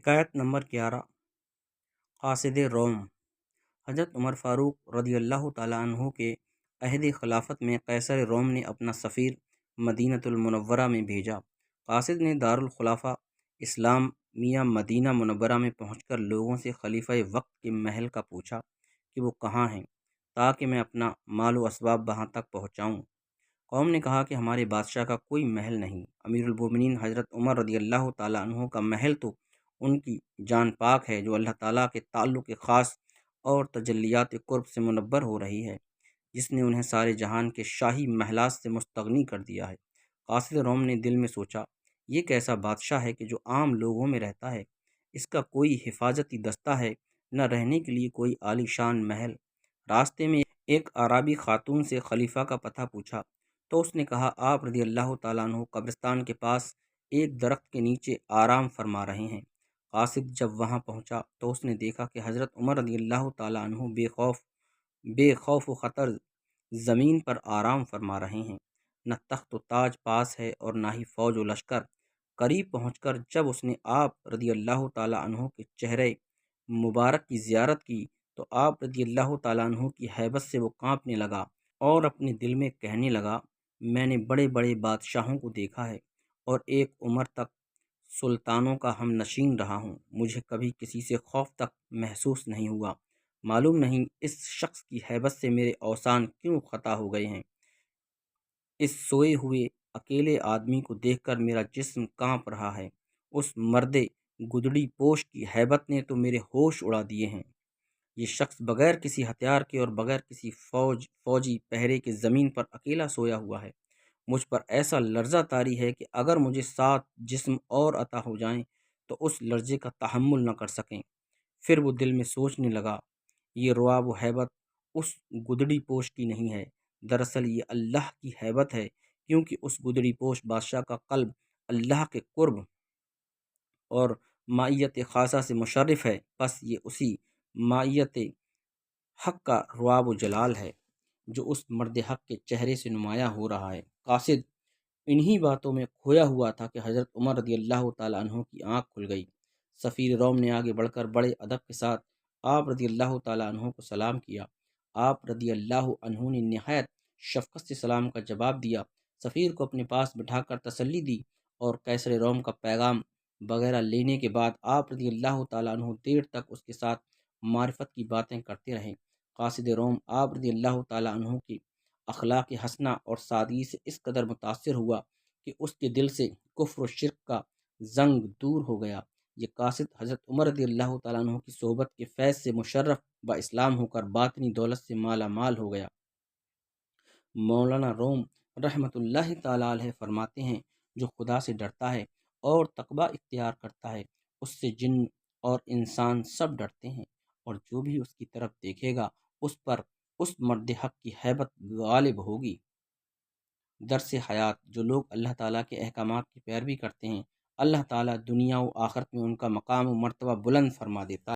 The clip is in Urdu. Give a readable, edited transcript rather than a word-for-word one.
حکایت نمبر 11 قاصد روم۔ حضرت عمر فاروق رضی اللہ تعالیٰ عنہ کے عہد خلافت میں قیصر روم نے اپنا سفیر مدینۃ المنورہ میں بھیجا۔ قاصد نے دارالخلافہ اسلامیہ مدینہ منورہ میں پہنچ کر لوگوں سے خلیفہ وقت کے محل کا پوچھا کہ وہ کہاں ہیں تاکہ میں اپنا مال و اسباب وہاں تک پہنچاؤں۔ قوم نے کہا کہ ہمارے بادشاہ کا کوئی محل نہیں۔ امیر المومنین حضرت عمر رضی اللہ تعالیٰ عنہ کا محل تو ان کی جان پاک ہے جو اللہ تعالیٰ کے تعلق خاص اور تجلیات قرب سے منور ہو رہی ہے، جس نے انہیں سارے جہان کے شاہی محلات سے مستغنی کر دیا ہے۔ قاصد روم نے دل میں سوچا، یہ کیسا بادشاہ ہے کہ جو عام لوگوں میں رہتا ہے، اس کا کوئی حفاظتی دستہ ہے، نہ رہنے کے لیے کوئی عالی شان محل۔ راستے میں ایک اعرابی خاتون سے خلیفہ کا پتہ پوچھا تو اس نے کہا آپ رضی اللہ تعالیٰ عنہ قبرستان کے پاس ایک درخت کے نیچے آرام فرما رہے ہیں۔ قاصد جب وہاں پہنچا تو اس نے دیکھا کہ حضرت عمر رضی اللہ تعالیٰ عنہ بے خوف و خطر زمین پر آرام فرما رہے ہیں، نہ تخت و تاج پاس ہے اور نہ ہی فوج و لشکر۔ قریب پہنچ کر جب اس نے آپ رضی اللہ تعالیٰ عنہ کے چہرے مبارک کی زیارت کی تو آپ رضی اللہ تعالیٰ عنہ کی ہیبت سے وہ کانپنے لگا اور اپنے دل میں کہنے لگا، میں نے بڑے بڑے بادشاہوں کو دیکھا ہے اور ایک عمر تک سلطانوں کا ہم نشین رہا ہوں، مجھے کبھی کسی سے خوف تک محسوس نہیں ہوا۔ معلوم نہیں اس شخص کی ہیبت سے میرے اوسان کیوں خطا ہو گئے ہیں۔ اس سوئے ہوئے اکیلے آدمی کو دیکھ کر میرا جسم کانپ رہا ہے۔ اس مرد گدڑی پوش کی ہیبت نے تو میرے ہوش اڑا دیے ہیں۔ یہ شخص بغیر کسی ہتھیار کے اور بغیر کسی فوجی پہرے کے زمین پر اکیلا سویا ہوا ہے۔ مجھ پر ایسا لرزہ طاری ہے کہ اگر مجھے 7 جسم اور عطا ہو جائیں تو اس لرزے کا تحمل نہ کر سکیں۔ پھر وہ دل میں سوچنے لگا، یہ رعب و ہیبت اس گدڑی پوش کی نہیں ہے، دراصل یہ اللہ کی ہیبت ہے، کیونکہ اس گدڑی پوش بادشاہ کا قلب اللہ کے قرب اور معیت خاصہ سے مشرف ہے، بس یہ اسی معیت حق کا رعب و جلال ہے جو اس مرد حق کے چہرے سے نمایاں ہو رہا ہے۔ قاصد انہی باتوں میں کھویا ہوا تھا کہ حضرت عمر رضی اللہ تعالیٰ عنہ کی آنکھ کھل گئی۔ سفیر روم نے آگے بڑھ کر بڑے ادب کے ساتھ آپ رضی اللہ تعالیٰ عنہ کو سلام کیا۔ آپ رضی اللہ عنہ نے نہایت شفقت سے سلام کا جواب دیا، سفیر کو اپنے پاس بٹھا کر تسلی دی اور قیصر روم کا پیغام وغیرہ لینے کے بعد آپ رضی اللہ تعالیٰ عنہ دیر تک اس کے ساتھ معرفت کی باتیں کرتے رہے۔ قاصد روم آپ رضی اللہ تعالیٰ عنہ کی اخلاق حسنہ اور سادگی سے اس قدر متاثر ہوا کہ اس کے دل سے کفر و شرک کا زنگ دور ہو گیا۔ یہ قاصد حضرت عمر رضی اللہ تعالیٰ عنہ کی صحبت کے فیض سے مشرف با اسلام ہو کر باطنی دولت سے مالا مال ہو گیا۔ مولانا روم رحمۃ اللہ تعالیٰ علیہ فرماتے ہیں، جو خدا سے ڈرتا ہے اور تقوی اختیار کرتا ہے، اس سے جن اور انسان سب ڈرتے ہیں، اور جو بھی اس کی طرف دیکھے گا اس پر اس مرد حق کی ہیبت غالب ہوگی۔ درس حیات، جو لوگ اللہ تعالیٰ کے احکامات کی پیروی کرتے ہیں، اللہ تعالیٰ دنیا و آخرت میں ان کا مقام و مرتبہ بلند فرما دیتا ہے۔